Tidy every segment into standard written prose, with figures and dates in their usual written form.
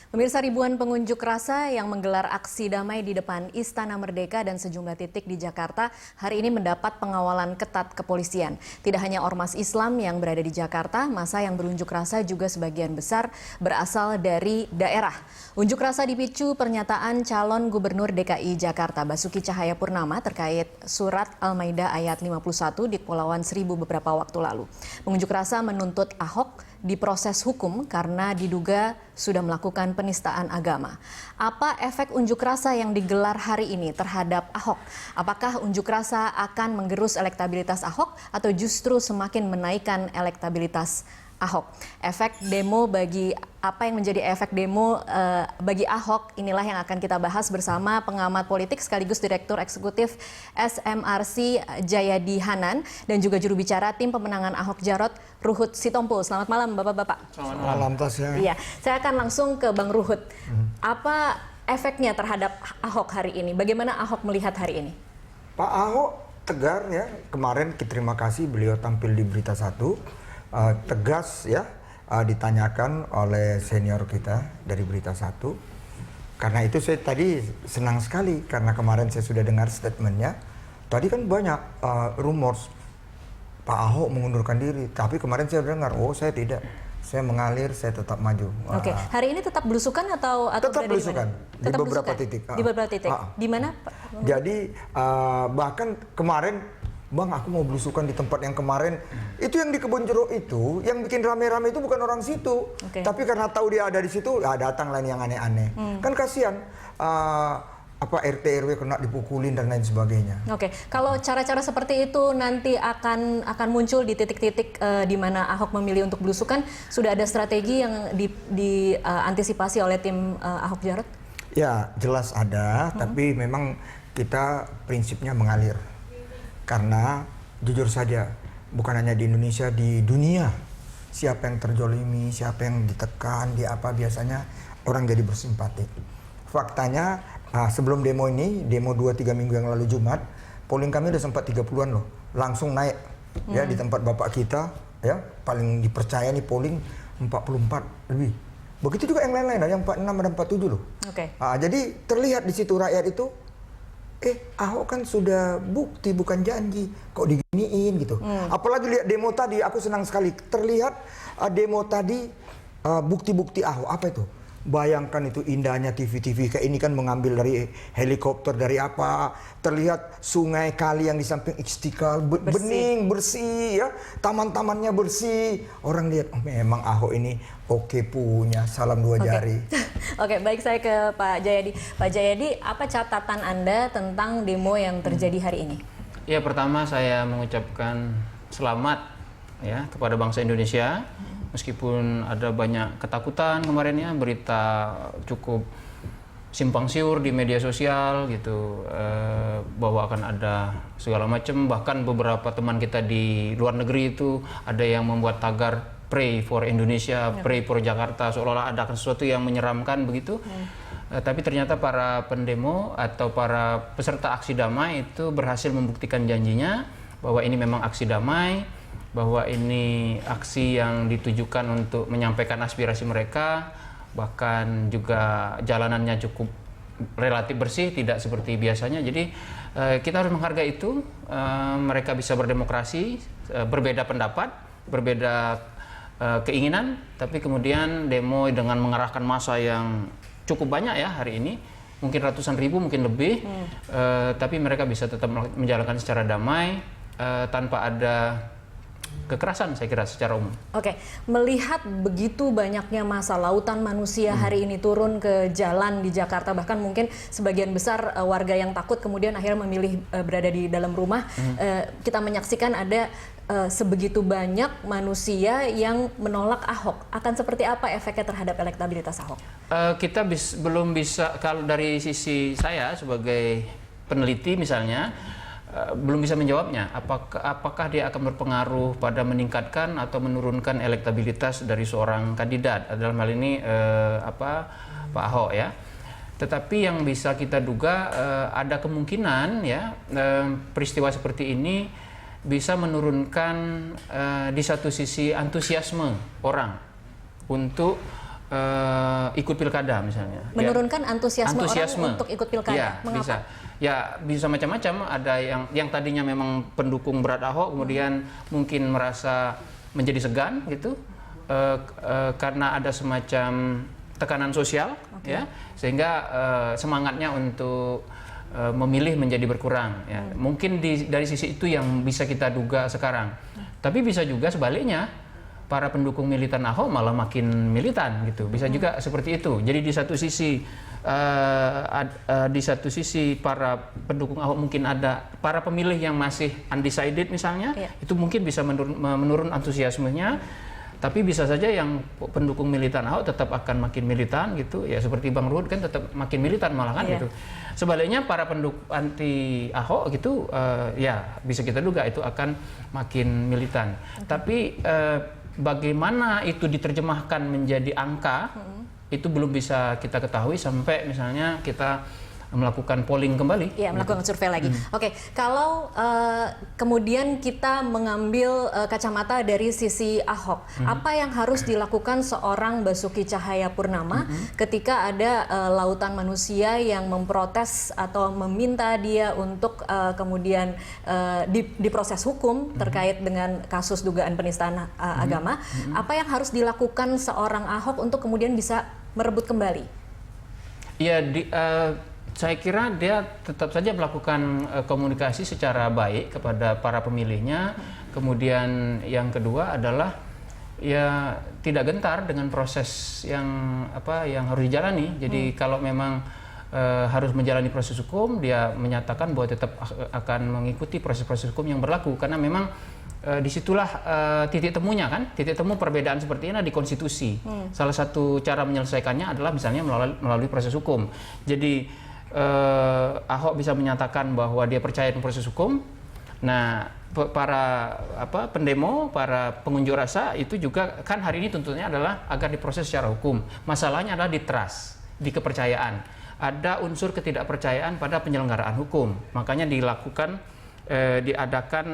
Pemirsa, ribuan pengunjuk rasa yang menggelar aksi damai di depan Istana Merdeka dan sejumlah titik di Jakarta hari ini mendapat pengawalan ketat kepolisian. Tidak hanya ormas Islam yang berada di Jakarta, massa yang berunjuk rasa juga sebagian besar berasal dari daerah. Unjuk rasa dipicu pernyataan calon Gubernur DKI Jakarta Basuki Cahayapurnama terkait surat Al-Maidah ayat 51 di Kepulauan Seribu beberapa waktu lalu. Pengunjuk rasa menuntut Ahok diproses hukum karena diduga sudah melakukan penistaan agama. Apa efek unjuk rasa yang digelar hari ini terhadap Ahok? Apakah unjuk rasa akan menggerus elektabilitas Ahok atau justru semakin menaikkan elektabilitas Ahok? Efek demo apa yang menjadi efek demo bagi Ahok inilah yang akan kita bahas bersama pengamat politik sekaligus Direktur Eksekutif SMRC Jayadi Hanan dan juga juru bicara tim pemenangan Ahok Jarot Ruhut Sitompul. Selamat malam Bapak-bapak. Selamat malam ya. Iya, saya akan langsung ke Bang Ruhut. Apa efeknya terhadap Ahok hari ini? Bagaimana Ahok melihat hari ini? Pak Ahok tegar ya, kemarin terima kasih beliau tampil di Berita Satu. Tegas ya, ditanyakan oleh senior kita dari Berita Satu. Karena itu saya tadi senang sekali karena kemarin saya sudah dengar statementnya. Tadi kan banyak rumors Pak Ahok mengundurkan diri, tapi kemarin saya dengar, oh saya tidak, saya mengalir, saya tetap maju. Oke, hari ini tetap belusukan atau tetap belusukan di beberapa titik. Di beberapa titik. Di mana? Jadi bahkan kemarin, Bang, aku mau belusukan di tempat yang kemarin. Itu yang di Kebun Jeruk itu, yang bikin rame-rame itu bukan orang situ. Tapi karena tahu dia ada di situ, ya datang lain yang aneh-aneh. Kan kasihan, RT RW kena dipukulin dan lain sebagainya. Oke, kalau cara-cara seperti itu nanti akan muncul di titik-titik di mana Ahok memilih untuk belusukan, sudah ada strategi yang diantisipasi oleh tim Ahok Jarot? Ya, jelas ada, tapi memang kita prinsipnya mengalir. Karena jujur saja, bukan hanya di Indonesia, di dunia, siapa yang terjolimi, siapa yang ditekan, di apa biasanya orang jadi bersimpati. Faktanya sebelum demo ini, demo 2-3 minggu yang lalu Jumat, polling kami udah sempat 30-an loh, langsung naik ya di tempat bapak kita ya, paling dipercaya nih polling 44 lebih. Begitu juga yang lain-lain, ada yang 46 dan 47 loh. Jadi terlihat di situ rakyat itu, Ahok kan sudah bukti bukan janji, kok diginiin gitu. Apalagi lihat demo tadi, aku senang sekali. Terlihat demo tadi bukti-bukti Ahok, apa itu? Bayangkan itu indahnya TV-TV kayak ini kan mengambil dari helikopter dari apa. Terlihat sungai kali yang di samping Istiqlal bening, bersih ya. Taman-tamannya bersih. Orang lihat, oh, memang Ahok ini oke punya, salam dua jari. Oke, baik, saya ke Pak Jayadi. Pak Jayadi, apa catatan Anda tentang demo yang terjadi hari ini? Ya, pertama saya mengucapkan selamat ya kepada bangsa Indonesia. Meskipun ada banyak ketakutan kemarin ya, berita cukup simpang siur di media sosial gitu, bahwa akan ada segala macam. Bahkan beberapa teman kita di luar negeri itu ada yang membuat tagar Pray for Indonesia, Pray for Jakarta, seolah-olah ada sesuatu yang menyeramkan begitu. Tapi ternyata para pendemo atau para peserta aksi damai itu berhasil membuktikan janjinya bahwa ini memang aksi damai, bahwa ini aksi yang ditujukan untuk menyampaikan aspirasi mereka, bahkan juga jalanannya cukup relatif bersih, tidak seperti biasanya. Jadi kita harus menghargai itu. Mereka bisa berdemokrasi, berbeda pendapat, berbeda keinginan, tapi kemudian demo dengan mengerahkan massa yang cukup banyak ya hari ini, mungkin ratusan ribu, mungkin lebih, tapi mereka bisa tetap menjalankan secara damai, tanpa ada kekerasan, saya kira secara umum. Oke, melihat begitu banyaknya massa, lautan manusia hari ini turun ke jalan di Jakarta, bahkan mungkin sebagian besar warga yang takut kemudian akhirnya memilih berada di dalam rumah. Kita menyaksikan ada sebegitu banyak manusia yang menolak Ahok. Akan seperti apa efeknya terhadap elektabilitas Ahok? Kita belum bisa, kalau dari sisi saya sebagai peneliti misalnya, belum bisa menjawabnya. Apakah dia akan berpengaruh pada meningkatkan atau menurunkan elektabilitas dari seorang kandidat, dalam hal ini Pak Ahok ya. Tetapi yang bisa kita duga, ada kemungkinan ya peristiwa seperti ini bisa menurunkan di satu sisi antusiasme orang untuk ikut pilkada misalnya. Menurunkan antusiasme orang untuk ikut pilkada. Ya, mengapa? bisa. Ya bisa macam-macam. Ada yang tadinya memang pendukung berat Ahok, kemudian mungkin merasa menjadi segan gitu karena ada semacam tekanan sosial, ya, sehingga semangatnya untuk memilih menjadi berkurang. Ya. Mungkin dari sisi itu yang bisa kita duga sekarang. Tapi bisa juga sebaliknya, para pendukung militan Ahok malah makin militan gitu. Bisa juga seperti itu. Jadi di satu sisi para pendukung Ahok mungkin ada para pemilih yang masih undecided misalnya, itu mungkin bisa menurun antusiasmenya. Tapi bisa saja yang pendukung militan Ahok tetap akan makin militan gitu. Ya seperti Bang Ruhut kan tetap makin militan malah kan gitu. Sebaliknya para pendukung anti Ahok gitu ya bisa kita duga itu akan makin militan. Tapi bagaimana itu diterjemahkan menjadi angka itu belum bisa kita ketahui sampai misalnya kita melakukan polling kembali. Iya, melakukan survei lagi. Oke, kalau kemudian kita mengambil kacamata dari sisi Ahok, apa yang harus dilakukan seorang Basuki Cahayapurnama ketika ada lautan manusia yang memprotes atau meminta dia untuk kemudian diproses hukum terkait dengan kasus dugaan penistaan agama? Apa yang harus dilakukan seorang Ahok untuk kemudian bisa merebut kembali? Iya, saya kira dia tetap saja melakukan komunikasi secara baik kepada para pemilihnya. Kemudian yang kedua adalah ya tidak gentar dengan proses yang harus dijalani. Jadi kalau memang harus menjalani proses hukum, dia menyatakan bahwa tetap akan mengikuti proses-proses hukum yang berlaku karena memang disitulah titik temunya kan, titik temu perbedaan seperti ini di konstitusi. Salah satu cara menyelesaikannya adalah misalnya melalui proses hukum. Jadi Ahok bisa menyatakan bahwa dia percaya dengan proses hukum. Nah, para pendemo, para pengunjuk rasa itu juga kan hari ini tuntutannya adalah agar diproses secara hukum. Masalahnya adalah di trust, di kepercayaan. Ada unsur ketidakpercayaan pada penyelenggaraan hukum. Makanya diadakan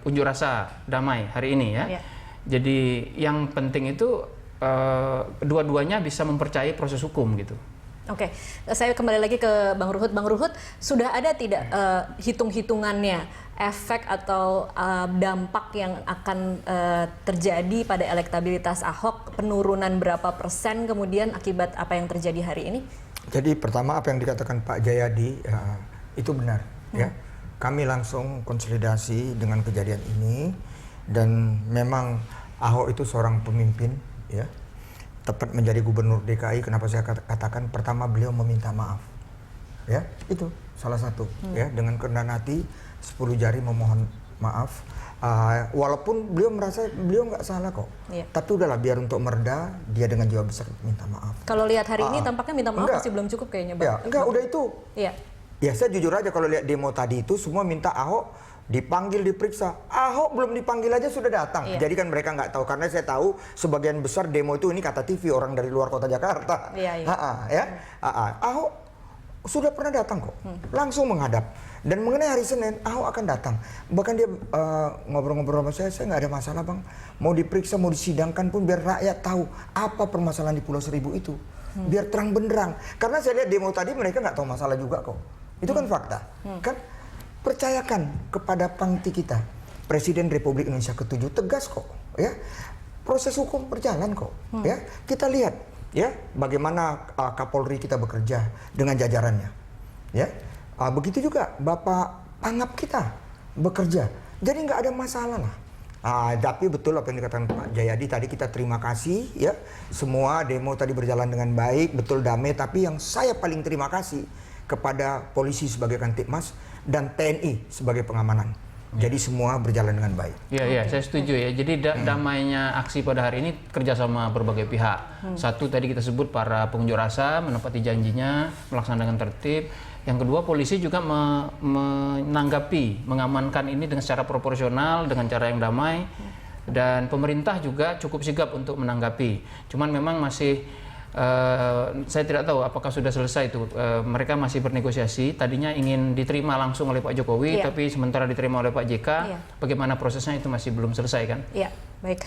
unjuk rasa damai hari ini ya. Jadi yang penting itu dua-duanya bisa mempercayai proses hukum gitu. Oke, saya kembali lagi ke Bang Ruhut. Bang Ruhut, sudah ada tidak hitung-hitungannya efek atau dampak yang akan terjadi pada elektabilitas Ahok, penurunan berapa persen kemudian akibat apa yang terjadi hari ini? Jadi pertama apa yang dikatakan Pak Jayadi itu benar, ya. Kami langsung konsolidasi dengan kejadian ini dan memang Ahok itu seorang pemimpin, ya. Tepat menjadi gubernur DKI, kenapa saya katakan pertama beliau meminta maaf, ya itu salah satu, ya dengan kerendahan hati 10 jari memohon maaf, walaupun beliau merasa beliau nggak salah kok, tapi udahlah biar untuk mereda dia dengan jiwa besar minta maaf. Kalau lihat hari ini tampaknya minta maaf masih belum cukup kayaknya, Bang. Ya, enggak udah itu. Iya. Ya saya jujur aja kalau lihat demo tadi itu semua minta Ahok dipanggil, diperiksa. Ahok belum dipanggil aja sudah datang. Jadi kan mereka nggak tahu, karena saya tahu sebagian besar demo itu ini kata TV orang dari luar kota Jakarta. Ahok sudah pernah datang kok, langsung menghadap. Dan mengenai hari Senin, Ahok akan datang. Bahkan dia ngobrol-ngobrol sama saya nggak ada masalah bang. Mau diperiksa, mau disidangkan pun biar rakyat tahu apa permasalahan di Pulau Seribu itu. Biar terang benderang. Karena saya lihat demo tadi mereka nggak tahu masalah juga kok. Itu kan fakta. Kan? Percayakan kepada pangti kita, Presiden Republik Indonesia ke-7 tegas kok, ya. Proses hukum berjalan kok, ya. Kita lihat, ya, bagaimana Kapolri kita bekerja dengan jajarannya, ya. Begitu juga Bapak Pangap kita bekerja, jadi nggak ada masalah lah. Tapi betul apa yang dikatakan Pak Jayadi tadi, kita terima kasih, ya. Semua demo tadi berjalan dengan baik, betul damai. Tapi yang saya paling terima kasih kepada polisi sebagai Kantipmas dan TNI sebagai pengamanan. Jadi semua berjalan dengan baik. Iya, saya setuju ya. Jadi damainya aksi pada hari ini kerjasama berbagai pihak. Satu tadi kita sebut para pengunjuk rasa menepati janjinya, melaksanakan tertib. Yang kedua polisi juga menanggapi, mengamankan ini dengan secara proporsional, dengan cara yang damai. Dan pemerintah juga cukup sigap untuk menanggapi. Cuman memang masih saya tidak tahu apakah sudah selesai itu. Mereka masih bernegosiasi. Tadinya ingin diterima langsung oleh Pak Jokowi, tapi sementara diterima oleh Pak JK. Bagaimana prosesnya itu masih belum selesai kan? Baik,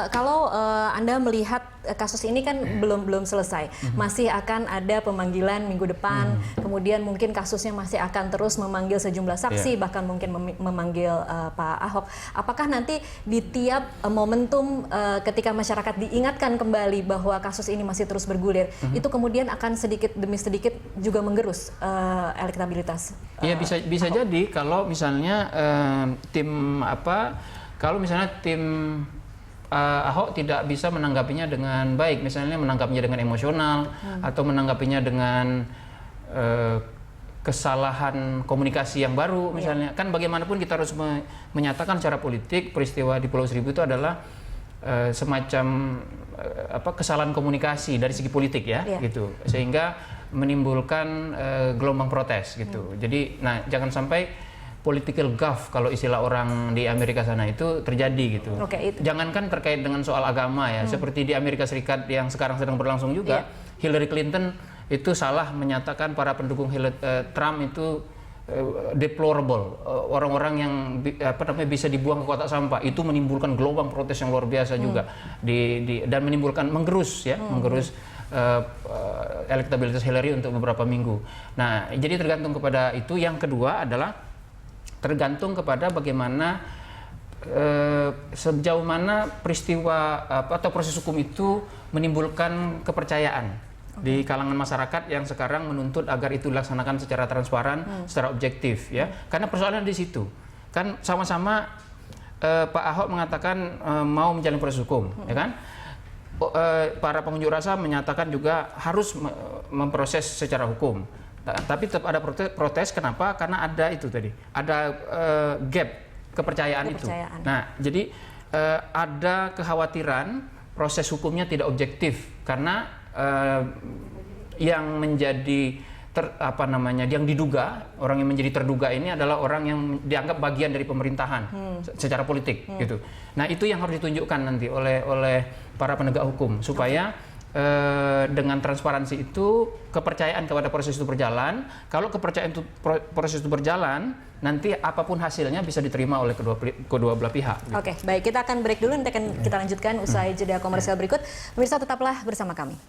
kalau Anda melihat kasus ini kan belum selesai, masih akan ada pemanggilan minggu depan, kemudian mungkin kasusnya masih akan terus memanggil sejumlah saksi, bahkan mungkin memanggil Pak Ahok. Apakah nanti di tiap momentum ketika masyarakat diingatkan kembali bahwa kasus ini masih terus bergulir, itu kemudian akan sedikit demi sedikit juga menggerus elektabilitas? Iya, bisa jadi kalau misalnya kalau misalnya tim Ahok tidak bisa menanggapinya dengan baik, misalnya menanggapinya dengan emosional atau menanggapinya dengan kesalahan komunikasi yang baru, misalnya kan bagaimanapun kita harus menyatakan secara politik peristiwa di Pulau Seribu itu adalah semacam kesalahan komunikasi dari segi politik ya, gitu, sehingga menimbulkan gelombang protes gitu. Jadi, nah jangan sampai political gaffe kalau istilah orang di Amerika sana itu terjadi gitu. Jangankan terkait dengan soal agama ya, seperti di Amerika Serikat yang sekarang sedang berlangsung juga, Hillary Clinton itu salah menyatakan para pendukung Trump itu deplorable, orang-orang yang bisa dibuang ke kotak sampah. Itu menimbulkan gelombang protes yang luar biasa juga dan menimbulkan menggerus elektabilitas Hillary untuk beberapa minggu. Nah, jadi tergantung kepada itu. Yang kedua adalah tergantung kepada bagaimana sejauh mana peristiwa atau proses hukum itu menimbulkan kepercayaan di kalangan masyarakat yang sekarang menuntut agar itu dilaksanakan secara transparan, secara objektif ya. Karena persoalannya di situ. Kan sama-sama Pak Ahok mengatakan mau menjalani proses hukum, ya kan? Para pengunjuk rasa menyatakan juga harus memproses secara hukum. Tapi tetap ada protes. Kenapa? Karena ada itu tadi, ada gap kepercayaan itu. Nah, jadi ada kekhawatiran proses hukumnya tidak objektif karena yang menjadi yang diduga, orang yang menjadi terduga ini adalah orang yang dianggap bagian dari pemerintahan secara politik gitu. Nah, itu yang harus ditunjukkan nanti oleh para penegak hukum supaya dengan transparansi itu kepercayaan kepada proses itu berjalan. Kalau kepercayaan itu proses itu berjalan, nanti apapun hasilnya bisa diterima oleh kedua belah pihak. Gitu. Oke, baik, kita akan break dulu, nanti akan kita lanjutkan usai jeda komersial berikut. Pemirsa, tetaplah bersama kami.